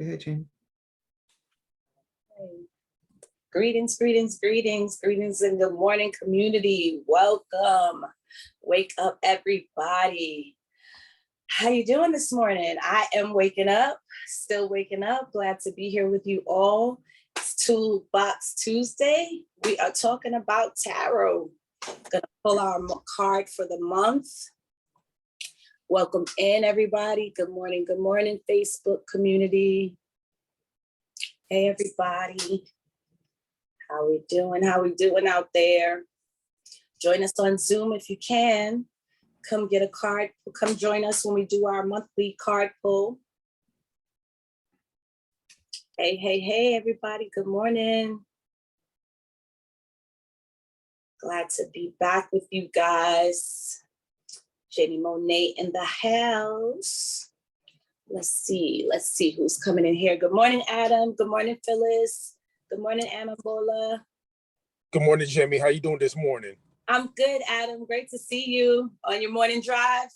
Go ahead, Jaimie. Greetings, greetings, greetings, greetings in the morning community. Welcome. Wake up, everybody. How you doing this morning? I am waking up, still waking up. Glad to be here with you all. It's Toolbox Tuesday. We are talking about tarot. Gonna pull our card for the month. Welcome in, everybody. Good morning, Facebook community. Hey, everybody. How we doing? How we doing out there? Join us on Zoom if you can. Come get a card. Come join us when we do our monthly card pull. Hey, hey, hey, everybody. Good morning. Glad to be back with you guys. Jaimie Monet in the house. Let's see who's coming in here. Good morning, Adam. Good morning, Phyllis. Good morning, Anabola. Good morning, Jaimie. How you doing this morning? I'm good, Adam. Great to see you on your morning drive.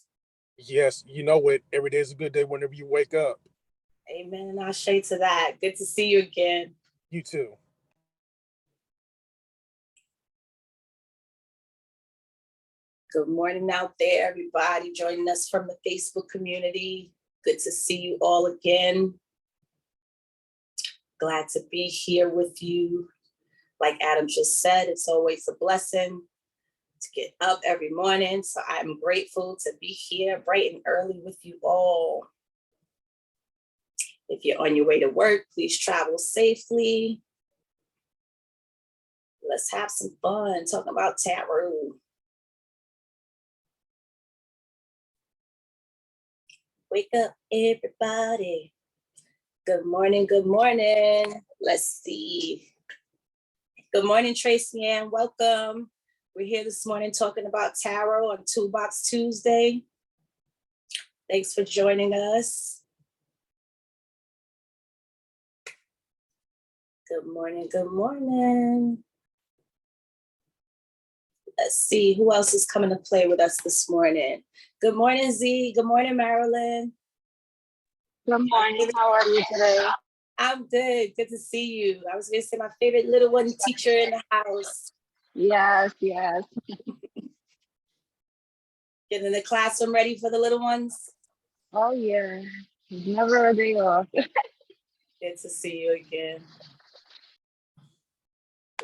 Yes, you know it. Every day is a good day whenever you wake up. Amen, and I'll shade to that. Good to see you again. You too. Good morning out there, everybody joining us from the Facebook community. Good to see you all again. Glad to be here with you. Like Adam just said, it's always a blessing to get up every morning. So I'm grateful to be here bright and early with you all. If you're on your way to work, please travel safely. Let's have some fun talking about tarot. Wake up, everybody. Good morning, good morning. Let's see. Good morning, Tracy Ann. Welcome. We're here this morning talking about tarot on Toolbox Tuesday. Thanks for joining us. Good morning, good morning. Let's see who else is coming to play with us this morning. Good morning, Z. Good morning, Marilyn. Good morning. How are you today? I'm good. Good to see you. I was going to say my favorite little one teacher in the house. Yes, yes. Getting the classroom ready for the little ones. Oh, yeah. Never a day off. Good to see you again.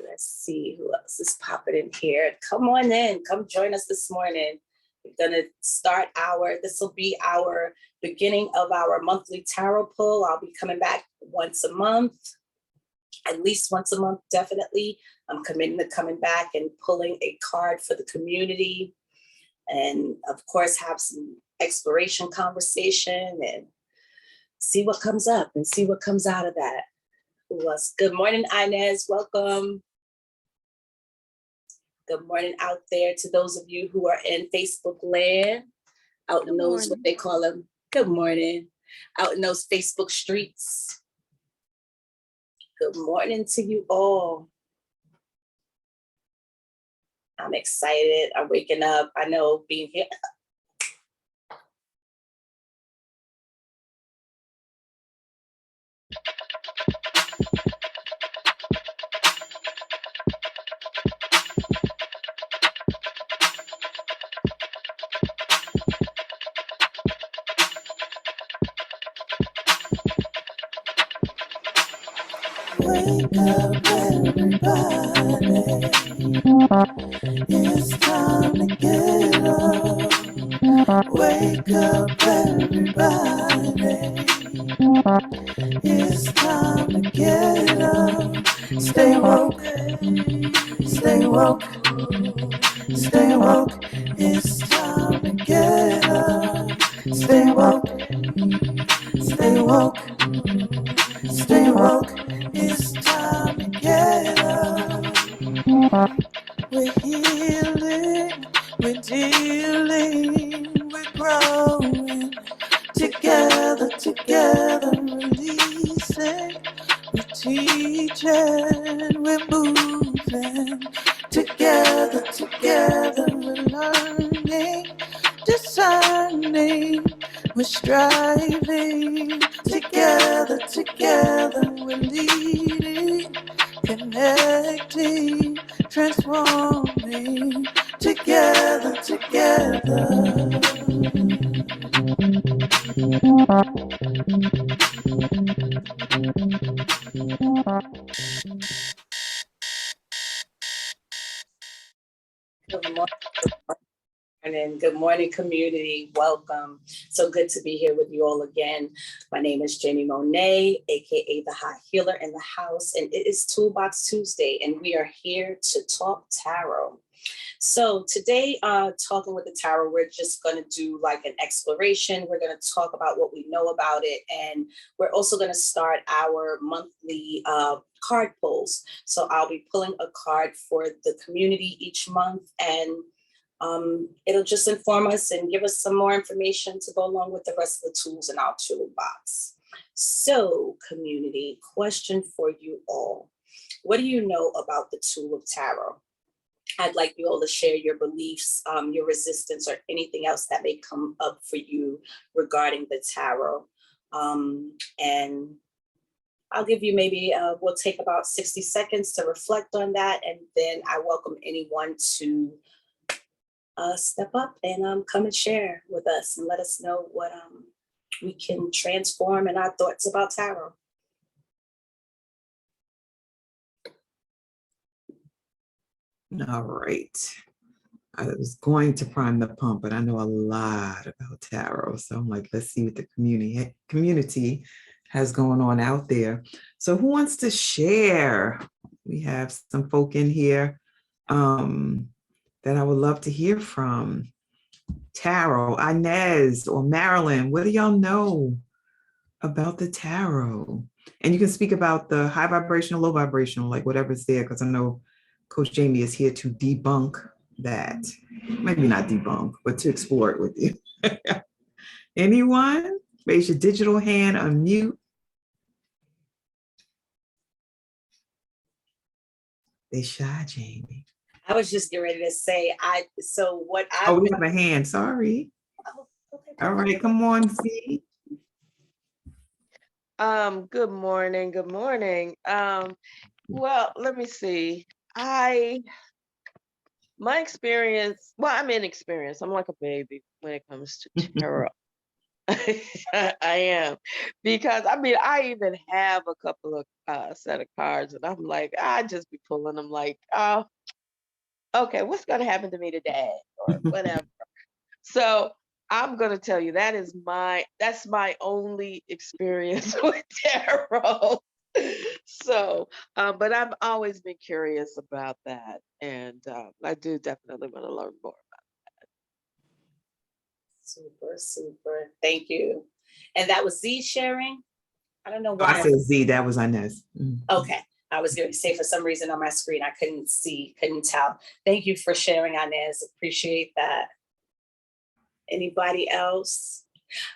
Let's see who else is popping in here. Come on in. Come join us this morning. We're going to start this will be our beginning of our monthly tarot pull. I'll be coming back once a month, at least once a month, definitely. I'm committing to coming back and pulling a card for the community. And of course, have some exploration conversation and see what comes up and see what comes out of that. Who else? Good morning, Inez. Welcome. Good morning out there to those of you who are in Facebook land, out in those, what they call them. Good morning. Out in those Facebook streets. Good morning to you all. I'm excited. I'm waking up. I know being here. Wake up, everybody. It's time to get up. Wake up, everybody. It's time to get up. Stay woke. Stay woke. Stay woke. It's time to get up. Stay woke. Stay woke. Stay woke. It's time to get up. We're healing, we're dealing, we're growing. Together, releasing. We're teaching, we're moving. Together, we're learning, discerning. We're striving. Together, morning. Together, together. Good morning. Good morning, community. Welcome. So good to be here with you all again. My name is Jaimie Monet, aka the Hot Healer in the house, and it is Toolbox Tuesday, and we are here to talk tarot. So today, talking with the tarot, we're just going to do like an exploration. We're going to talk about what we know about it, and we're also going to start our monthly card pulls. So I'll be pulling a card for the community each month, and it'll just inform us and give us some more information to go along with the rest of the tools in our toolbox. So, community, question for you all. What do you know about the tool of tarot? I'd like you all to share your beliefs, your resistance, or anything else that may come up for you regarding the tarot. And I'll give you maybe, we'll take about 60 seconds to reflect on that. And then I welcome anyone to step up and come and share with us and let us know what we can transform in our thoughts about tarot. All right. I was going to prime the pump, but I know a lot about tarot. So I'm like, let's see what the community has going on out there. So who wants to share? We have some folk in here that I would love to hear from. Tarot, Inez or Marilyn, what do y'all know about the tarot? And you can speak about the high vibrational, low vibrational, like whatever's there, because I know Coach Jaimie is here to debunk that. Maybe not debunk, but to explore it with you. Anyone? Raise your digital hand, unmute. They shy, Jaimie. I was just getting ready to say, we have a hand, sorry. Oh, okay. All right, come on, Z. Good morning. Good morning. Well, let me see. My experience, well, I'm inexperienced. I'm like a baby when it comes to tarot. I am, because I even have a couple of set of cards, and I'm like, I just be pulling them like, oh, okay, what's gonna happen to me today, or whatever. So I'm gonna tell you that's my only experience with tarot. So, but I've always been curious about that, and I do definitely want to learn more about Super, super. Thank you. And that was Z sharing. I don't know I why. said Z, that was Inez. Okay. I was going to say for some reason on my screen, I couldn't tell. Thank you for sharing, Inez. Appreciate that. Anybody else?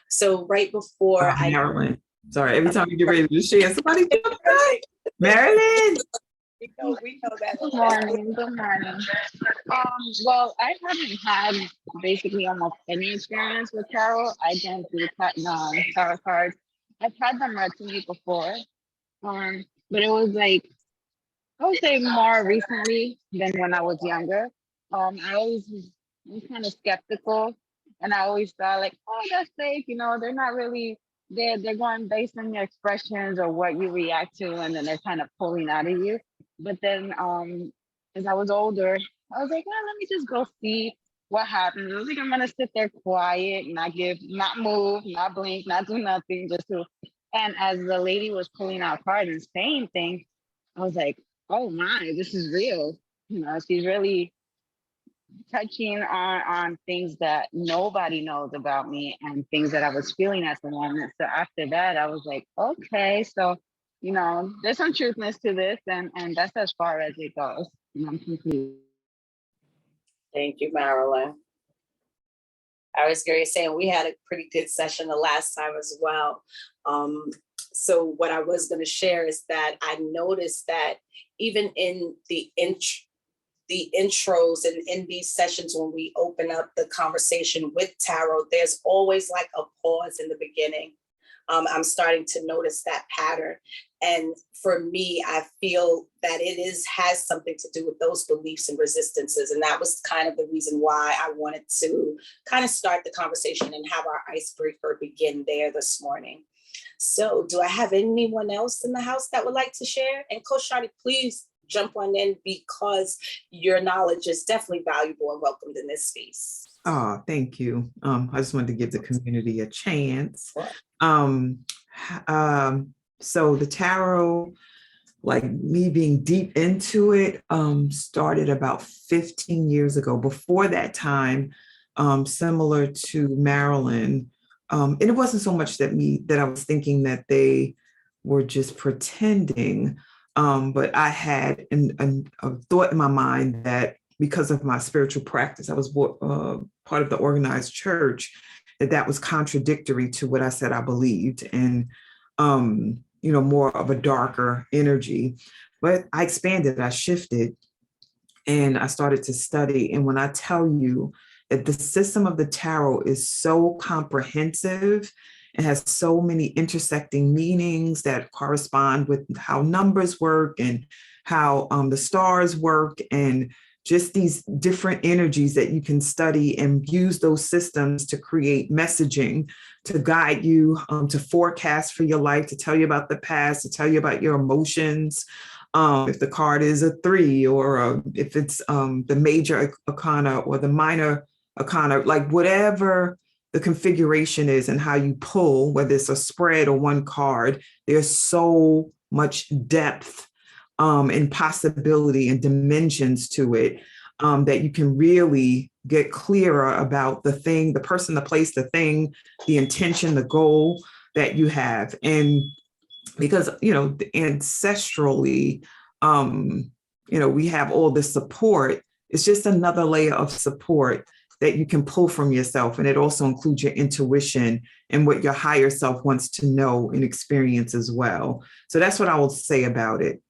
So right before Marilyn. Sorry, every time you get ready to share, somebody Marilyn. We know that. Good morning. Good morning. Well, I haven't had basically almost any experience with tarot. I don't do tarot cards. I've had them read to me before. But it was like, I would say more recently than when I was younger. I always was kind of skeptical, and I always thought like, oh, that's fake. They're not really. They're going based on your expressions or what you react to, and then they're kind of pulling out of you. But then, as I was older, I was like, let me just go see what happens. I was like, I'm gonna sit there quiet, not move, not blink, not do nothing, just to. And as the lady was pulling out cards and saying things, I was like, oh my, this is real. She's really touching on things that nobody knows about me and things that I was feeling at the moment. So after that, I was like, okay, so there's some truthness to this, and that's as far as it goes. I'm complete. Thank you, Marilyn. I was going to say, we had a pretty good session the last time as well. So what I was going to share is that I noticed that even in the intros and in these sessions, when we open up the conversation with tarot, there's always like a pause in the beginning. I'm starting to notice that pattern. And for me, I feel that has something to do with those beliefs and resistances. And that was kind of the reason why I wanted to kind of start the conversation and have our icebreaker begin there this morning. So do I have anyone else in the house that would like to share? And Coach Shadi, please jump on in, because your knowledge is definitely valuable and welcomed in this space. Oh, thank you. I just wanted to give the community a chance. Sure. So the tarot, like me being deep into it, started about 15 years ago. Before that time, similar to Marilyn, and it wasn't so much that I was thinking that they were just pretending, but I had a thought in my mind that because of my spiritual practice, I was part of the organized church, that was contradictory to what I said I believed, and more of a darker energy. But I expanded, I shifted, and I started to study. And when I tell you that the system of the tarot is so comprehensive, it has so many intersecting meanings that correspond with how numbers work and how the stars work, and just these different energies that you can study and use those systems to create messaging, to guide you, to forecast for your life, to tell you about the past, to tell you about your emotions. If the card is a 3, or if it's the major arcana or the minor arcana, like whatever the configuration is and how you pull, whether it's a spread or one card, there's so much depth and possibility and dimensions to it, that you can really get clearer about the thing, the person, the place, the thing, the intention, the goal that you have. And because, ancestrally, we have all this support. It's just another layer of support that you can pull from yourself. And it also includes your intuition and what your higher self wants to know and experience as well. So that's what I will say about it.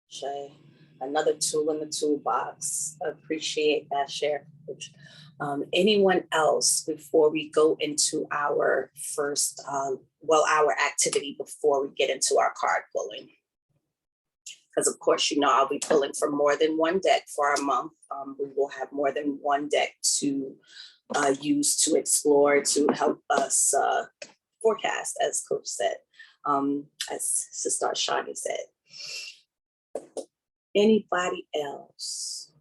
Shay, another tool in the toolbox. Appreciate that share. Anyone else before we go into our first, our activity before we get into our card pulling? Because of course, I'll be pulling from more than one deck for our month. We will have more than one deck to use to explore, to help us forecast, as Coach said, as Sister Shani said. Anybody else?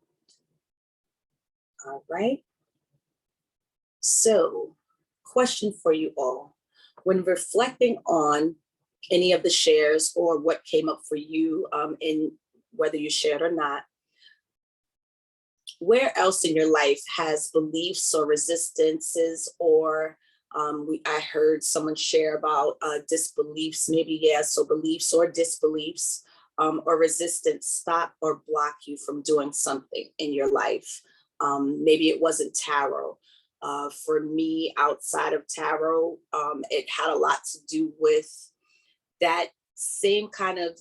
All right. So, question for you all. When reflecting on any of the shares or what came up for you, in whether you shared or not, where else in your life has beliefs or resistances, or I heard someone share about disbeliefs, so beliefs or disbeliefs, or resistance stop or block you from doing something in your life? Maybe it wasn't tarot. For me, outside of tarot, it had a lot to do with that same kind of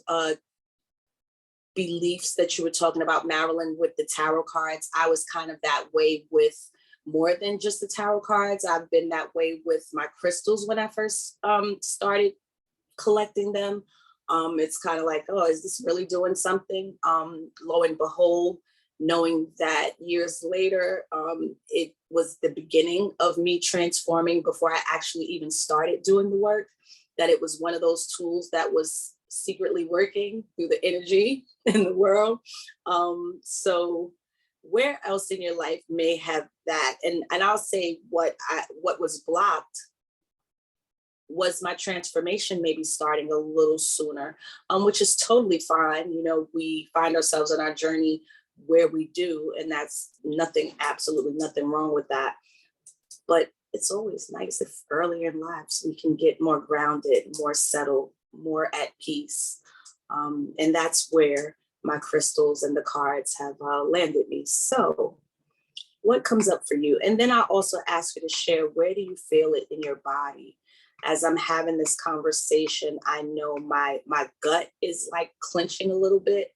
beliefs that you were talking about, Marilyn, with the tarot cards. I was kind of that way with more than just the tarot cards. I've been that way with my crystals when I first started collecting them. It's kind of like, oh, is this really doing something? Lo and behold, knowing that years later, it was the beginning of me transforming before I actually even started doing the work, that it was one of those tools that was secretly working through the energy in the world. So where else in your life may have that? And I'll say what was blocked was my transformation maybe starting a little sooner, which is totally fine. We find ourselves on our journey where we do, and that's absolutely nothing wrong with that. But it's always nice if earlier in lives we can get more grounded, more settled, more at peace. And that's where my crystals and the cards have landed me. So what comes up for you? And then I'll also ask you to share, where do you feel it in your body? As I'm having this conversation, I know my gut is like clenching a little bit.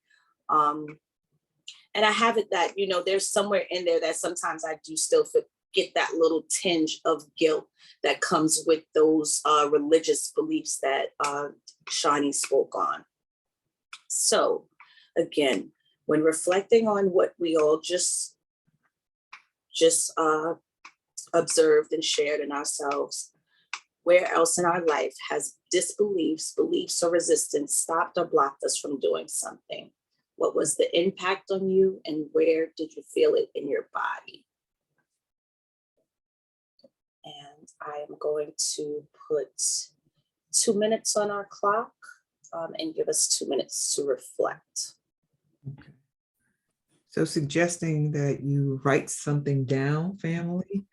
And I have it that, there's somewhere in there that sometimes I do still get that little tinge of guilt that comes with those religious beliefs that Shani spoke on. So again, when reflecting on what we all just observed and shared in ourselves, where else in our life has disbeliefs, beliefs, or resistance stopped or blocked us from doing something? What was the impact on you, and where did you feel it in your body? And I am going to put 2 minutes on our clock and give us 2 minutes to reflect. Okay. So suggesting that you write something down, family,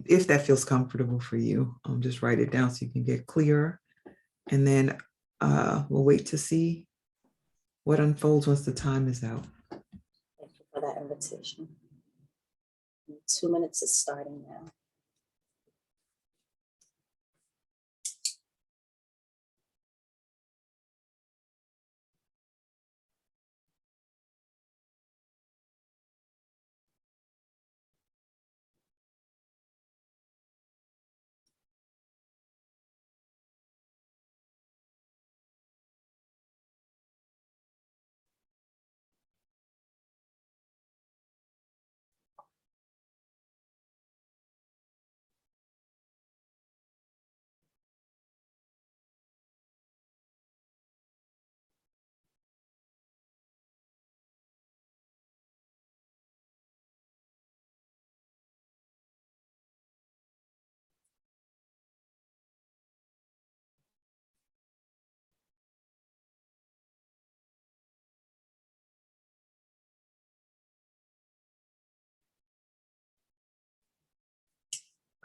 if that feels comfortable for you, just write it down so you can get clearer. And then we'll wait to see what unfolds once the time is out. Thank you for that invitation. 2 minutes is starting now.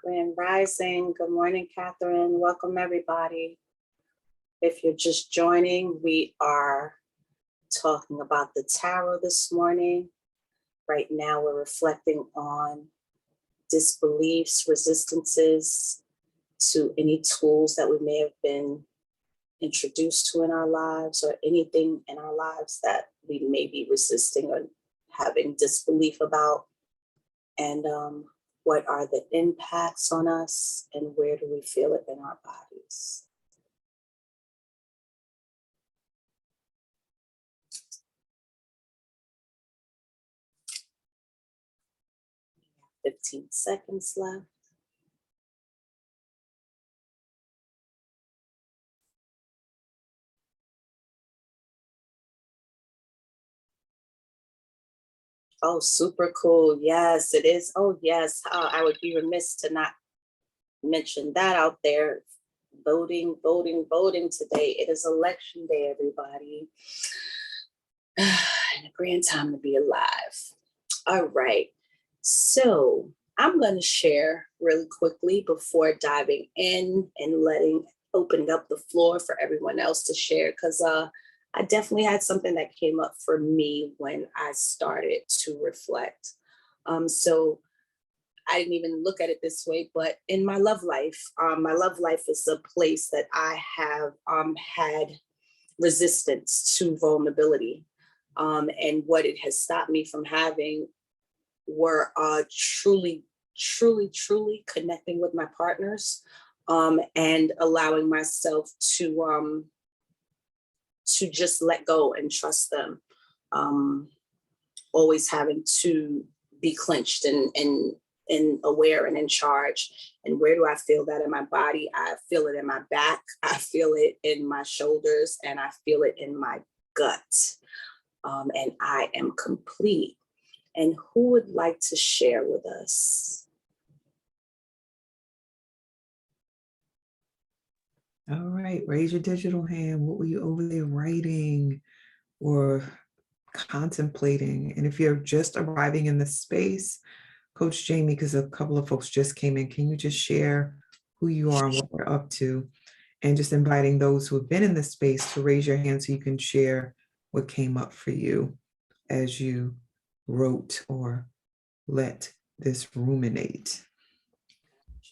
Grand Rising. Good morning, Catherine. Welcome, everybody. If you're just joining, we are talking about the tarot this morning. Right now, we're reflecting on disbeliefs, resistances to any tools that we may have been introduced to in our lives, or anything in our lives that we may be resisting or having disbelief about. And what are the impacts on us, and where do we feel it in our bodies? We have 15 seconds left. Oh, super cool. Yes, it is. Oh, yes. I would be remiss to not mention that out there. Voting, voting, voting today. It is election day, everybody. And a grand time to be alive. All right. So I'm going to share really quickly before diving in and opening up the floor for everyone else to share, because I definitely had something that came up for me when I started to reflect. So I didn't even look at it this way, but in my love life is a place that I have had resistance to vulnerability. And what it has stopped me from having were truly connecting with my partners, and allowing myself to just let go and trust them. Always having to be clenched and aware and in charge. And where do I feel that in my body? I feel it in my back, I feel it in my shoulders, and I feel it in my gut. And I am complete. And who would like to share with us? All right, raise your digital hand. What were you over there writing or contemplating? And if you're just arriving in the space, Coach Jaimie, because a couple of folks just came in, can you just share who you are and what we're up to? And just inviting those who have been in this space to raise your hand so you can share what came up for you as you wrote or let this ruminate.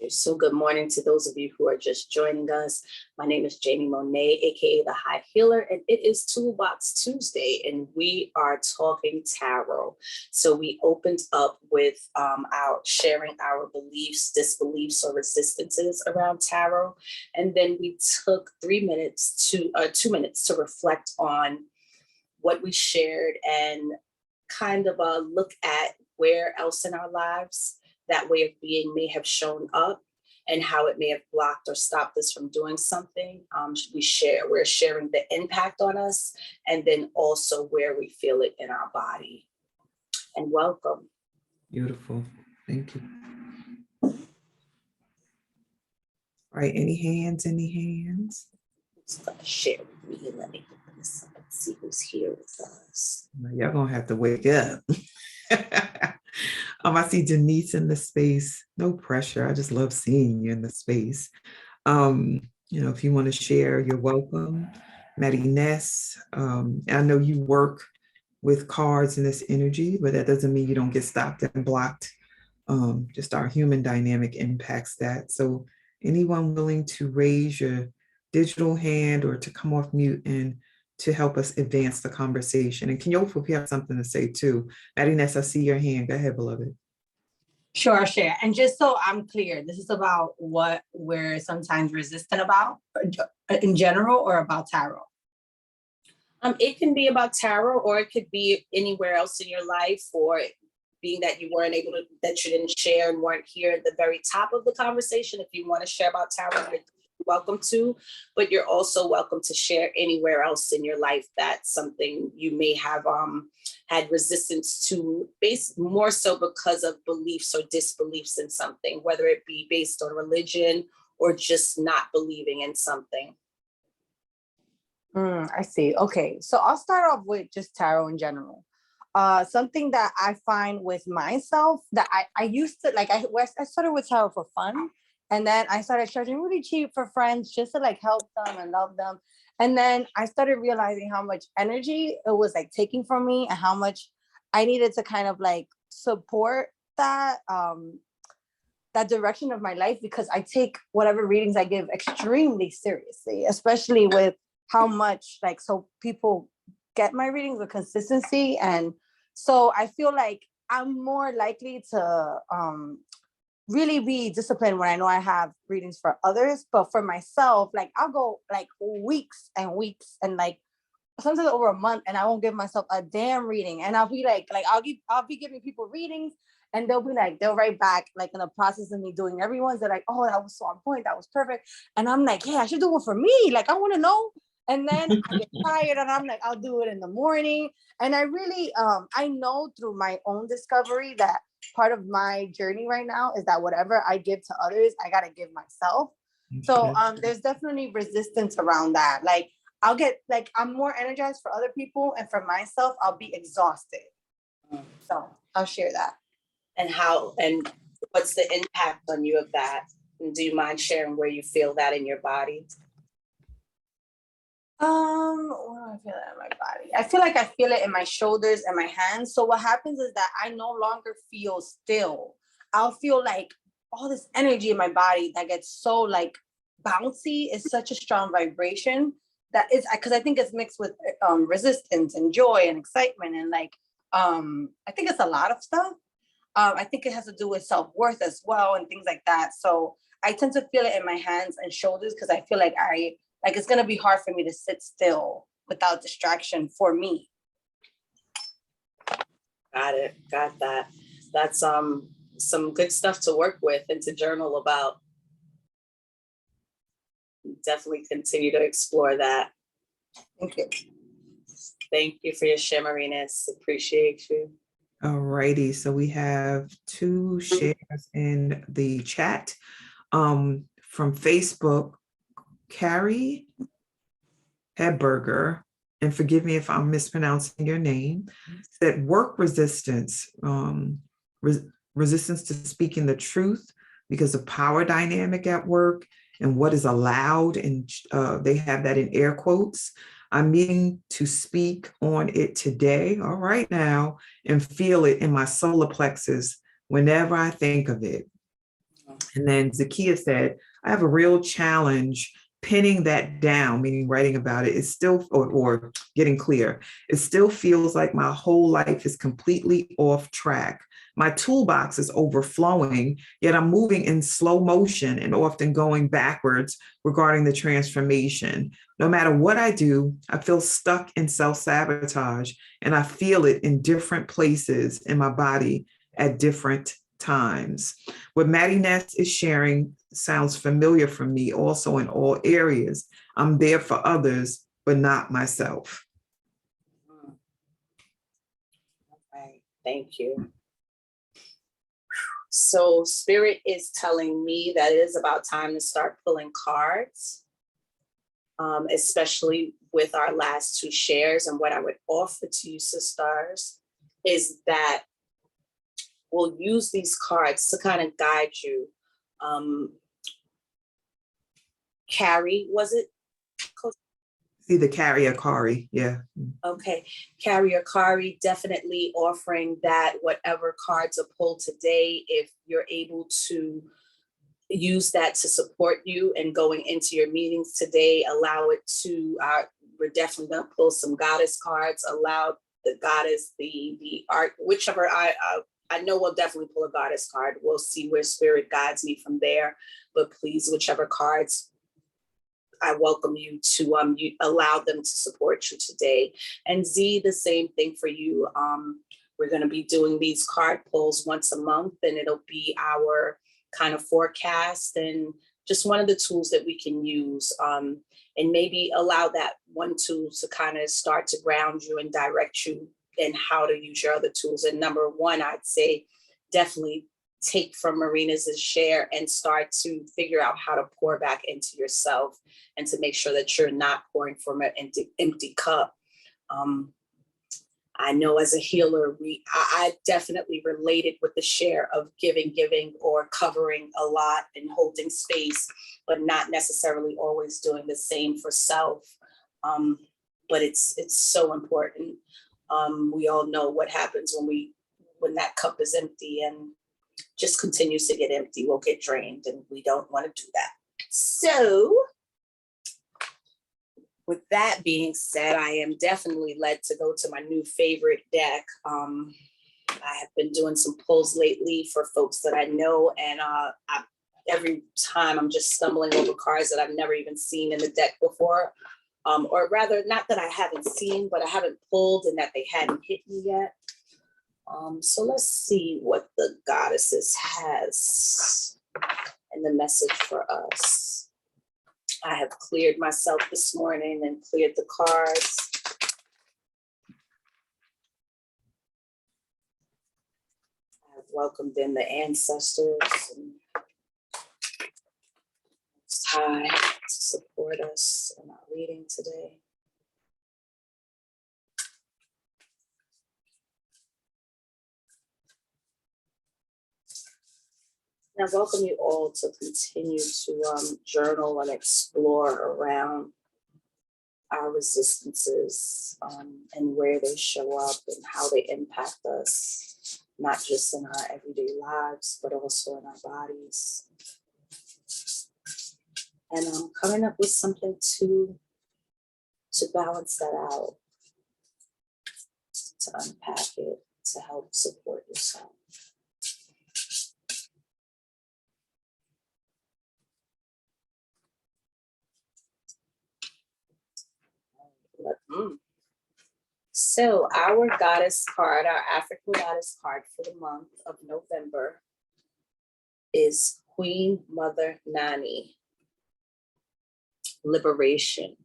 So good morning to those of you who are just joining us. My name is Jaimie Monet, aka the High Healer, and it is Toolbox Tuesday, and we are talking tarot. So we opened up with our sharing our beliefs, disbeliefs, or resistances around tarot, and then we took 2 minutes to reflect on what we shared and kind of look at where else in our lives that way of being may have shown up and how it may have blocked or stopped us from doing something. We're sharing the impact on us and then also where we feel it in our body. And welcome. Beautiful. Thank you. All right, any hands? Who's gonna share with me? Let me put this up and see who's here with us. Y'all gonna have to wake up. I see Denise in the space. No pressure. I just love seeing you in the space. If you want to share, you're welcome. Maddie Ness. I know you work with cards and this energy, but that doesn't mean you don't get stopped and blocked. Just our human dynamic impacts that. So anyone willing to raise your digital hand or to come off mute and to help us advance the conversation. And Kenyofu, if you have something to say too. Maddie Ness, I see your hand. Go ahead, beloved. Sure, share. And just so I'm clear, this is about what we're sometimes resistant about in general or about tarot? It can be about tarot, or it could be anywhere else in your life, or being that you weren't able to, that you didn't share and weren't here at the very top of the conversation. If you want to share about tarot, you're welcome to, but you're also welcome to share anywhere else in your life that's something you may have had resistance to, based more so because of beliefs or disbeliefs in something, whether it be based on religion or just not believing in something. I see. Okay, so I'll start off with just tarot in general. Something that I find with myself that I used to like, I started with tarot for fun. And then I started charging really cheap for friends just to like help them and love them. And then I started realizing how much energy it was like taking from me and how much I needed to kind of like support that that direction of my life, because I take whatever readings I give extremely seriously, especially with how much like, so people get my readings with consistency. And so I feel like I'm more likely to really be disciplined when I know I have readings for others, but for myself, like I'll go like weeks and weeks and like sometimes over a month and I won't give myself a damn reading. And I'll be like I'll be giving people readings and they'll write back like in the process of me doing everyone's, they're like, oh, that was so on point, that was perfect. And I'm like, yeah, I should do one for me. Like I want to know. And then I get tired and I'm like, I'll do it in the morning. And I really, I know through my own discovery that part of my journey right now is that whatever I give to others, I got to give myself. So there's definitely resistance around that. Like I'll get, like, I'm more energized for other people, and for myself, I'll be exhausted. So I'll share that. And what's the impact on you of that? And do you mind sharing where you feel that in your body? Where do I feel it in my body? I feel like I feel it in my shoulders and my hands. So what happens is that I no longer feel still. I'll feel like all this energy in my body that gets so like bouncy, is such a strong vibration that is, because I think it's mixed with resistance and joy and excitement and like I think it's a lot of stuff. I think it has to do with self-worth as well and things like that. So I tend to feel it in my hands and shoulders because I feel like it's gonna be hard for me to sit still without distraction for me. Got it. Got that. That's some good stuff to work with and to journal about. Definitely continue to explore that. Thank you. Thank you for your shimmeriness. Appreciate you. All righty. So we have 2 shares in the chat from Facebook. Carrie Hedberger, and forgive me if I'm mispronouncing your name, said work resistance, resistance to speaking the truth because of power dynamic at work and what is allowed, and they have that in air quotes. I'm meaning to speak on it today, all right now, and feel it in my solar plexus whenever I think of it. And then Zakia said, I have a real challenge pinning that down, meaning writing about it. It's still, or getting clear. It still feels like my whole life is completely off track. My toolbox is overflowing, yet I'm moving in slow motion and often going backwards regarding the transformation. No matter what I do, I feel stuck in self-sabotage, and I feel it in different places in my body at different times. What Maddie Ness is sharing sounds familiar for me also in all areas. I'm there for others, but not myself. Okay, thank you. So Spirit is telling me that it is about time to start pulling cards, especially with our last two shares. And what I would offer to you, sisters, is that we'll use these cards to kind of guide you. Carrie, was it? Either Carrie or Kari, yeah. Okay, Carrie or Kari, definitely offering that whatever cards are pulled today, if you're able to use that to support you and going into your meetings today, allow it to, we're definitely gonna pull some goddess cards, allow the goddess, the art, whichever I know we'll definitely pull a goddess card. We'll see where spirit guides me from there, but please, whichever cards, I welcome you to you allow them to support you today. And Z, the same thing for you. We're going to be doing these card pulls once a month, and it'll be our kind of forecast and just one of the tools that we can use. And maybe allow that one tool to kind of start to ground you and direct you in how to use your other tools. And number one, I'd say definitely take from Marina's share and start to figure out how to pour back into yourself and to make sure that you're not pouring from an empty cup. I know as a healer, I definitely related with the share of giving, or covering a lot and holding space, but not necessarily always doing the same for self. But it's so important. We all know what happens when that cup is empty and just continues to get empty. We'll get drained, and we don't want to do that. So with that being said, I am definitely led to go to my new favorite deck. I have been doing some pulls lately for folks that I know, and every time I'm just stumbling over cards that I've never even seen in the deck before. Or rather, not that I haven't seen, but I haven't pulled and that they hadn't hit me yet. So let's see what the goddesses has and the message for us. I have cleared myself this morning and cleared the cards. I've welcomed in the ancestors, and it's time to support us in our reading today. And I welcome you all to continue to journal and explore around our resistances and where they show up and how they impact us, not just in our everyday lives, but also in our bodies. And I'm coming up with something to balance that out, to unpack it, to help support yourself. So our goddess card, our African goddess card for the month of November is Queen Mother Nani, Liberation.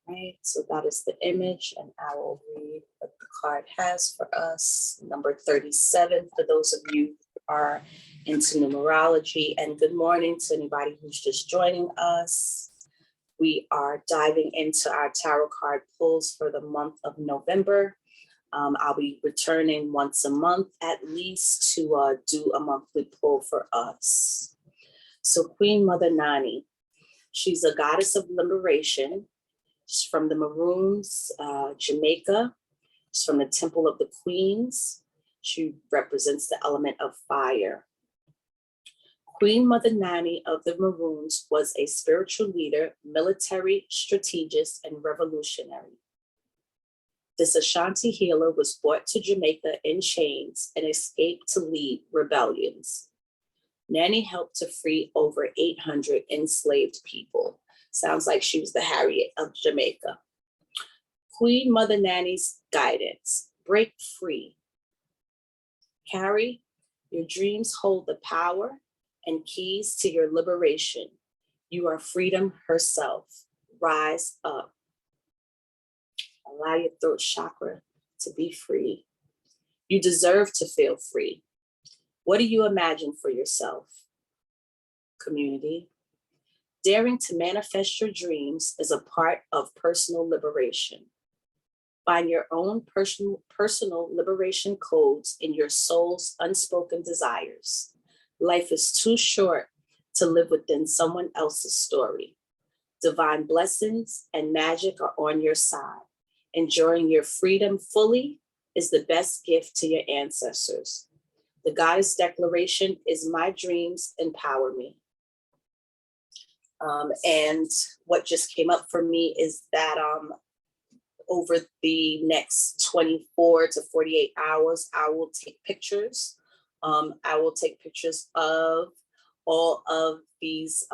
Right, so that is the image, and I will read what the card has for us. Number 37 for those of you who are into numerology, and good morning to anybody who's just joining us. We are diving into our tarot card pulls for the month of November. I'll be returning once a month at least to do a monthly pull for us. So Queen Mother Nani, she's a goddess of liberation. She's from the Maroons, Jamaica. She's from the Temple of the Queens. She represents the element of fire. Queen Mother Nanny of the Maroons was a spiritual leader, military strategist, and revolutionary. This Ashanti healer was brought to Jamaica in chains and escaped to lead rebellions. Nanny helped to free over 800 enslaved people. Sounds like she was the Harriet of Jamaica. Queen Mother Nanny's guidance: break free. Carrie, your dreams hold the power and keys to your liberation. You are freedom herself. Rise up. Allow your throat chakra to be free. You deserve to feel free. What do you imagine for yourself? Community. Daring to manifest your dreams is a part of personal liberation. Find your own personal liberation codes in your soul's unspoken desires. Life is too short to live within someone else's story. Divine blessings and magic are on your side. Enjoying your freedom fully is the best gift to your ancestors. The goddess declaration is my dreams empower me. And what just came up for me is that over the next 24 to 48 hours, I will take pictures. I will take pictures of all of these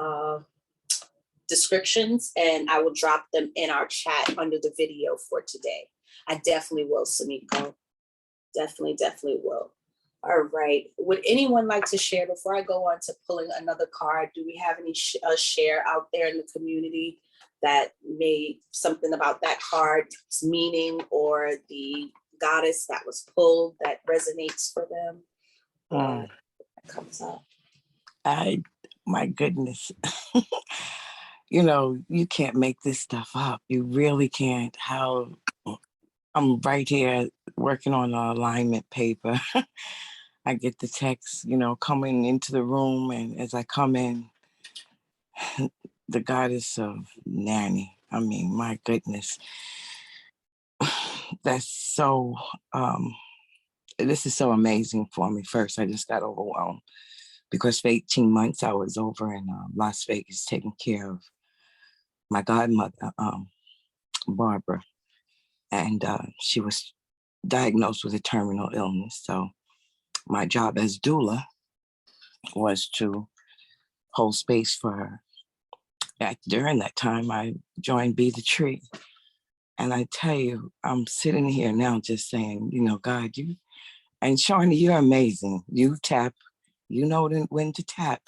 descriptions, and I will drop them in our chat under the video for today. I definitely will, Samiko. Definitely will. All right. Would anyone like to share before I go on to pulling another card? Do we have any share out there in the community that made something about that card's meaning or the goddess that was pulled that resonates for them? That comes up. My goodness. You know, you can't make this stuff up. You really can't. How I'm right here working on an alignment paper. I get the text, you know, coming into the room, and as I come in, the goddess of Nanny. I mean, my goodness. That's so, this is so amazing for me. First, I just got overwhelmed because for 18 months I was over in Las Vegas taking care of my godmother, Barbara, and she was diagnosed with a terminal illness. So my job as doula was to hold space for her. During that time, I joined Be the Tree. And I tell you, I'm sitting here now just saying, you know, God, you, and Shawnee, you're amazing. You tap, you know when to tap.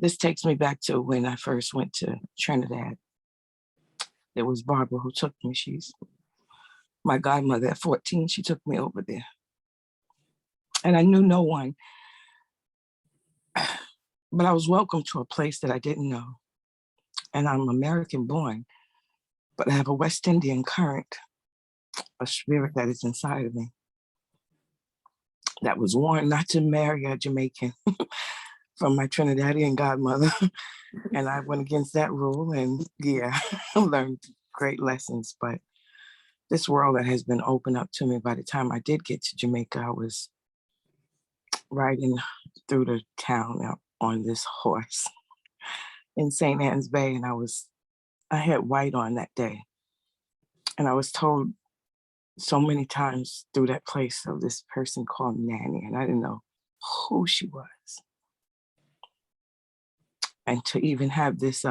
This takes me back to when I first went to Trinidad. It was Barbara who took me. She's my godmother. At 14, she took me over there. And I knew no one. But I was welcome to a place that I didn't know. And I'm American born, but I have a West Indian current, a spirit that is inside of me that was warned not to marry a Jamaican from my Trinidadian godmother. And I went against that rule, and yeah, learned great lessons. But this world that has been opened up to me, by the time I did get to Jamaica, I was riding through the town on this horse in St. Anne's Bay, and I had white on that day. And I was told so many times through that place of this person called Nanny, and I didn't know who she was. And to even have this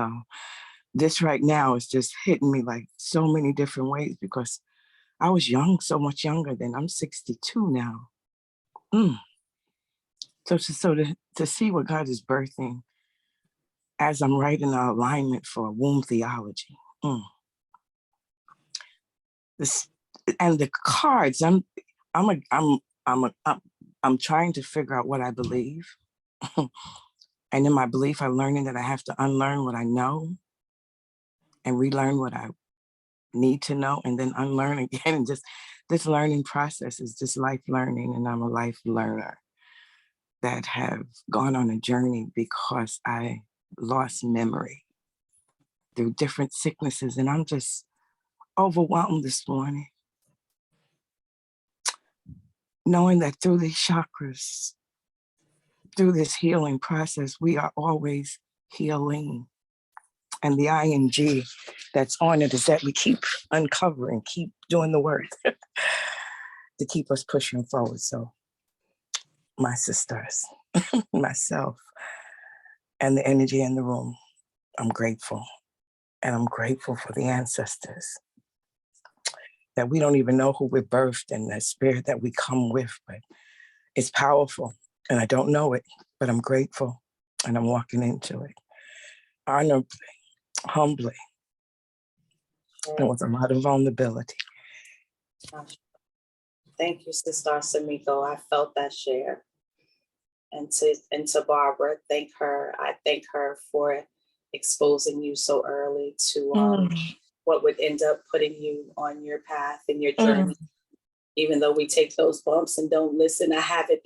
right now is just hitting me like so many different ways, because I was young, so much younger than I'm 62 now. So to see what God is birthing as I'm writing an alignment for womb theology. This and the cards. I'm trying to figure out what I believe, and in my belief, I'm learning that I have to unlearn what I know and relearn what I need to know, and then unlearn again. And just this learning process is just life learning, and I'm a life learner that have gone on a journey because I lost memory through different sicknesses, and I'm just overwhelmed this morning. knowing that through these chakras, through this healing process, we are always healing. And the ing that's on it is that we keep uncovering, keep doing the work to keep us pushing forward. So my sisters, myself, and the energy in the room, I'm grateful. And I'm grateful for the ancestors, that we don't even know who we're birthed and the spirit that we come with, but it's powerful. And I don't know it, but I'm grateful and I'm walking into it honorably, humbly, and with a lot of vulnerability. Thank you, Sister Samiko. I felt that share. And to Barbara, thank her. I thank her for exposing you so early to what would end up putting you on your path and your journey. Even though we take those bumps and don't listen, I have it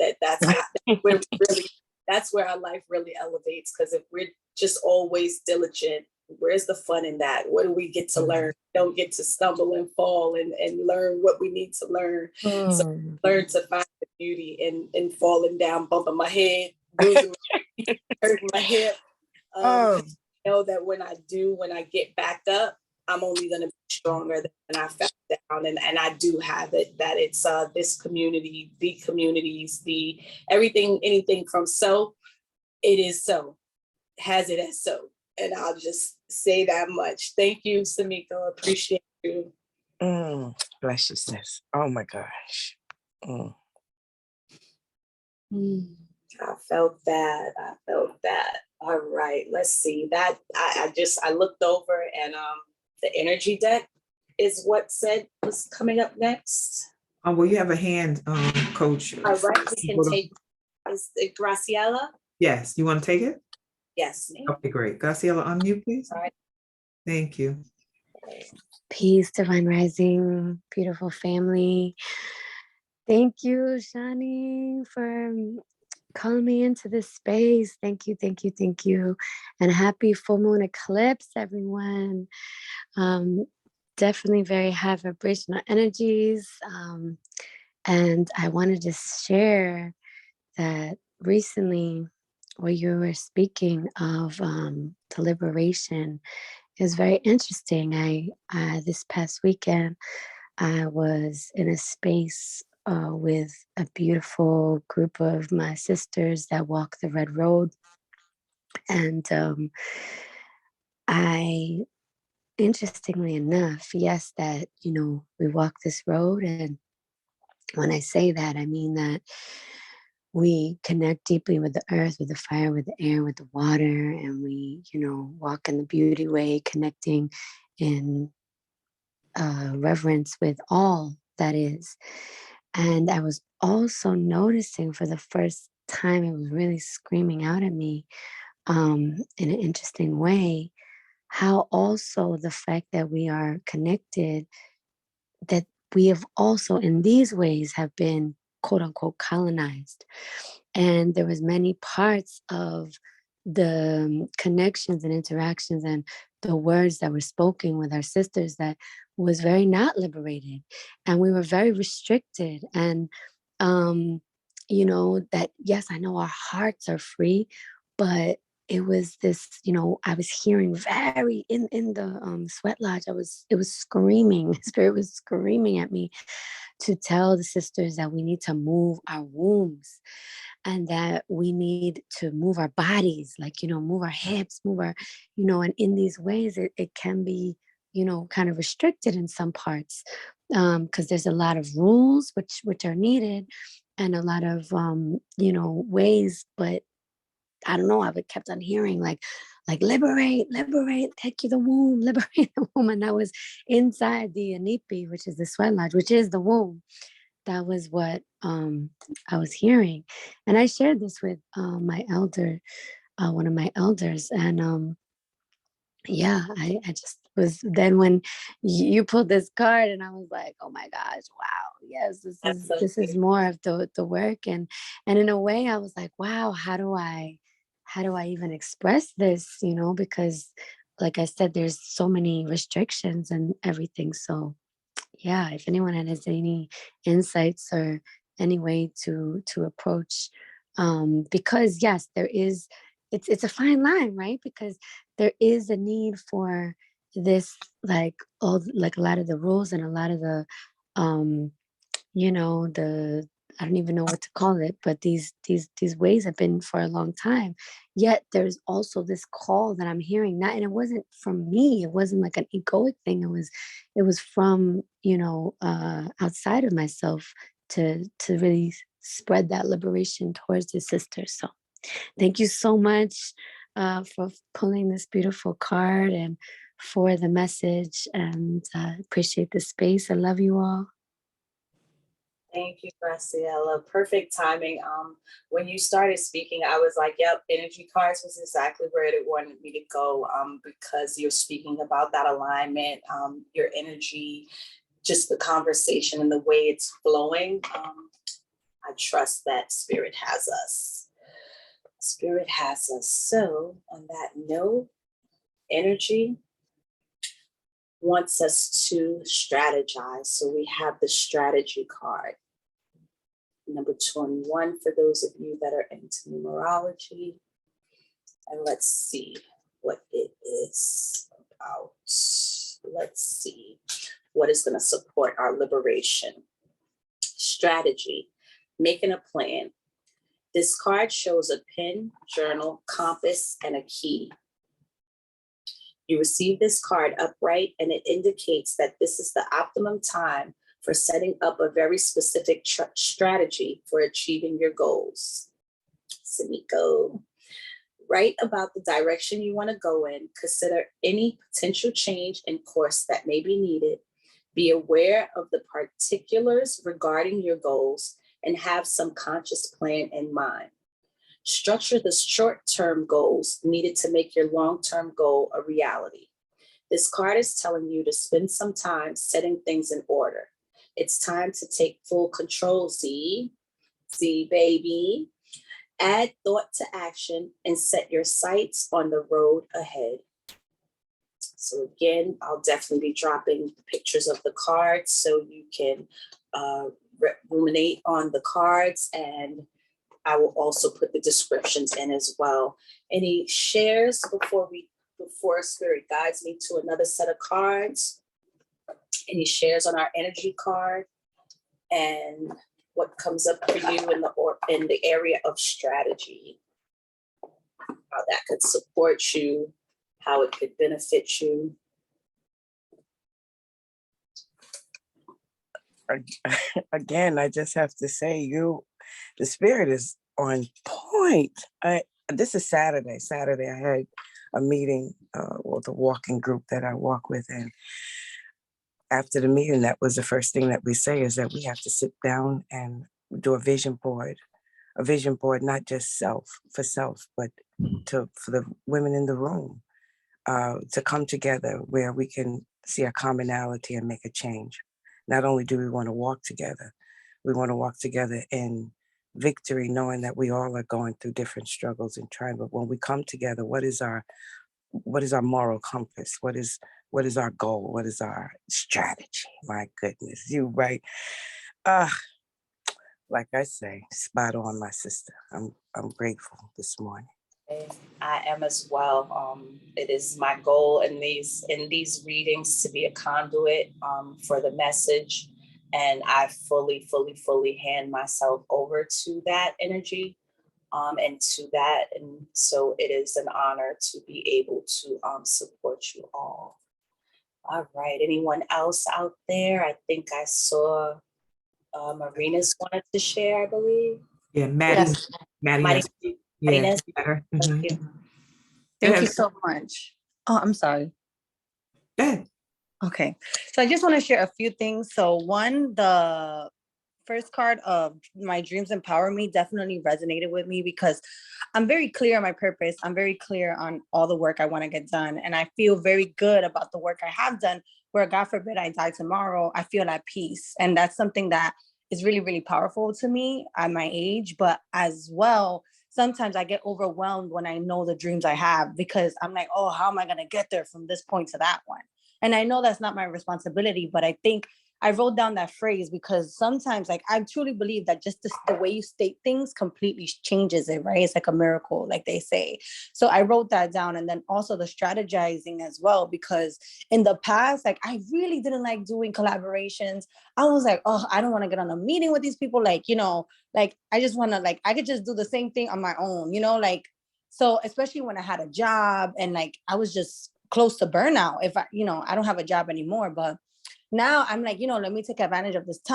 that's where our life really elevates. Because if we're just always diligent, where's the fun in that? What do we get to learn? Don't get to stumble and fall and learn what we need to learn. So learn to find the beauty in falling down, bumping my head, hurting my hip. Know that when I get back up, I'm only going to be stronger than when I fell down. And I do have it, that it's this community, the communities, the everything, anything from so, it is so, has it as so. And I'll just say that much. Thank you, Samiko. Appreciate you. Bless you, sis. Oh my gosh. I felt that. All right, let's see. That I looked over and the energy deck is what said was coming up next. Well, you have a hand, coach. All right, we can take, is it Graciela? Yes, you want to take it? Yes, ma'am. Okay, great. Graciela, unmute, please. All right. Thank you. Peace, divine rising, beautiful family. Thank you, Shani, for calling me into this space. Thank you, thank you, thank you. And happy full moon eclipse, everyone. Definitely very high vibrational energies. And I wanted to share that recently, where you were speaking of the liberation, is very interesting. I this past weekend, I was in a space with a beautiful group of my sisters that walk the red road. And interestingly enough, yes, that, we walk this road. And when I say that, I mean that we connect deeply with the earth, with the fire, with the air, with the water, and we, walk in the beauty way, connecting in reverence with all that is. And I was also noticing for the first time, it was really screaming out at me in an interesting way, how also the fact that we are connected, that we have also in these ways have been quote unquote colonized. And there was many parts of the connections and interactions and the words that were spoken with our sisters that was very not liberated, and we were very restricted. And that, yes, I know our hearts are free, but it was this, I was hearing very in the sweat lodge, it was screaming, spirit was screaming at me to tell the sisters that we need to move our wombs, and that we need to move our bodies, like, move our hips, move our, and in these ways it can be, kind of restricted in some parts, because there's a lot of rules which are needed, and a lot of ways. But I don't know, I would kept on hearing like liberate, take you the womb, liberate the womb. And that was inside the anipi, which is the sweat lodge, which is the womb. That was what I was hearing. And I shared this with my elder, one of my elders. And I just was, then when you pulled this card, and I was like, oh my gosh, wow, yes, this is more of the work. And in a way I was like, wow, how do I even express this, because like I said, there's so many restrictions and everything. So yeah, if anyone has any insights or any way to approach, because yes, there is, it's a fine line, right? Because there is a need for this, like all, like a lot of the rules and a lot of the, the, I don't even know what to call it, but these ways have been for a long time. Yet there's also this call that I'm hearing, not, and it wasn't from me. It wasn't like an egoic thing. It was from, outside of myself to really spread that liberation towards the sisters. So thank you so much for pulling this beautiful card and for the message, and appreciate the space. I love you all. Thank you, Graciela. Perfect timing. When you started speaking, I was like, yep, energy cards was exactly where it wanted me to go, because you're speaking about that alignment, your energy, just the conversation and the way it's flowing. I trust that Spirit has us. Spirit has us. So on that note, energy wants us to strategize. So we have the strategy card. Number 21 for those of you that are into numerology. And let's see what it is about. Let's see what is going to support our liberation. Strategy, making a plan. This card shows a pen, journal, compass, and a key. You receive this card upright, and it indicates that this is the optimum time for setting up a very specific strategy for achieving your goals. Simiko, write about the direction you want to go in. Consider any potential change in course that may be needed. Be aware of the particulars regarding your goals and have some conscious plan in mind. Structure the short-term goals needed to make your long-term goal a reality. This card is telling you to spend some time setting things in order. It's time to take full control, Z baby. Add thought to action and set your sights on the road ahead. So again, I'll definitely be dropping the pictures of the cards so you can ruminate on the cards, and I will also put the descriptions in as well. Any shares before Spirit guides me to another set of cards? Any shares on our energy card and what comes up for you in the area of strategy? How that could support you, how it could benefit you. Again, I just have to say, the Spirit is on point. This is Saturday. Saturday, I had a meeting with a walking group that I walk with, and after the meeting, that was the first thing that we say, is that we have to sit down and do a vision board, not just for self, but for the women in the room, to come together where we can see a commonality and make a change. Not only do we want to walk together, we want to walk together in victory, knowing that we all are going through different struggles and trying. But when we come together, what is our moral compass? What is our goal? What is our strategy? My goodness, you right. Like I say, spot on, my sister. I'm grateful this morning. I am as well. It is my goal in these readings to be a conduit for the message, and I fully hand myself over to that energy and to that. And so it is an honor to be able to support you all. All right. Anyone else out there? I think I saw Marina's wanted to share, I believe. Yeah, Maddie. Yes. Maddie. Maddie, Yeah. Marina's. Mhm. Thank you so much. Oh, I'm sorry. Go ahead. Okay. So I just want to share a few things. So one, the first card of My Dreams Empower Me definitely resonated with me because I'm very clear on my purpose. I'm very clear on all the work I want to get done. And I feel very good about the work I have done, where God forbid I die tomorrow, I feel at peace. And that's something that is really, really powerful to me at my age. But as well, sometimes I get overwhelmed when I know the dreams I have, because I'm like, oh, how am I going to get there from this point to that one? And I know that's not my responsibility, but I think I wrote down that phrase because sometimes like I truly believe that just the way you state things completely changes it, right? It's like a miracle, like they say. So I wrote that down. And then also the strategizing as well, because in the past, like I really didn't like doing collaborations. I was like, oh, I don't want to get on a meeting with these people. Like, you know, like I just want to, like, I could just do the same thing on my own, you know, like, so especially when I had a job and like I was just close to burnout. If I, you know, I don't have a job anymore, but now I'm like, you know, let me take advantage of this time.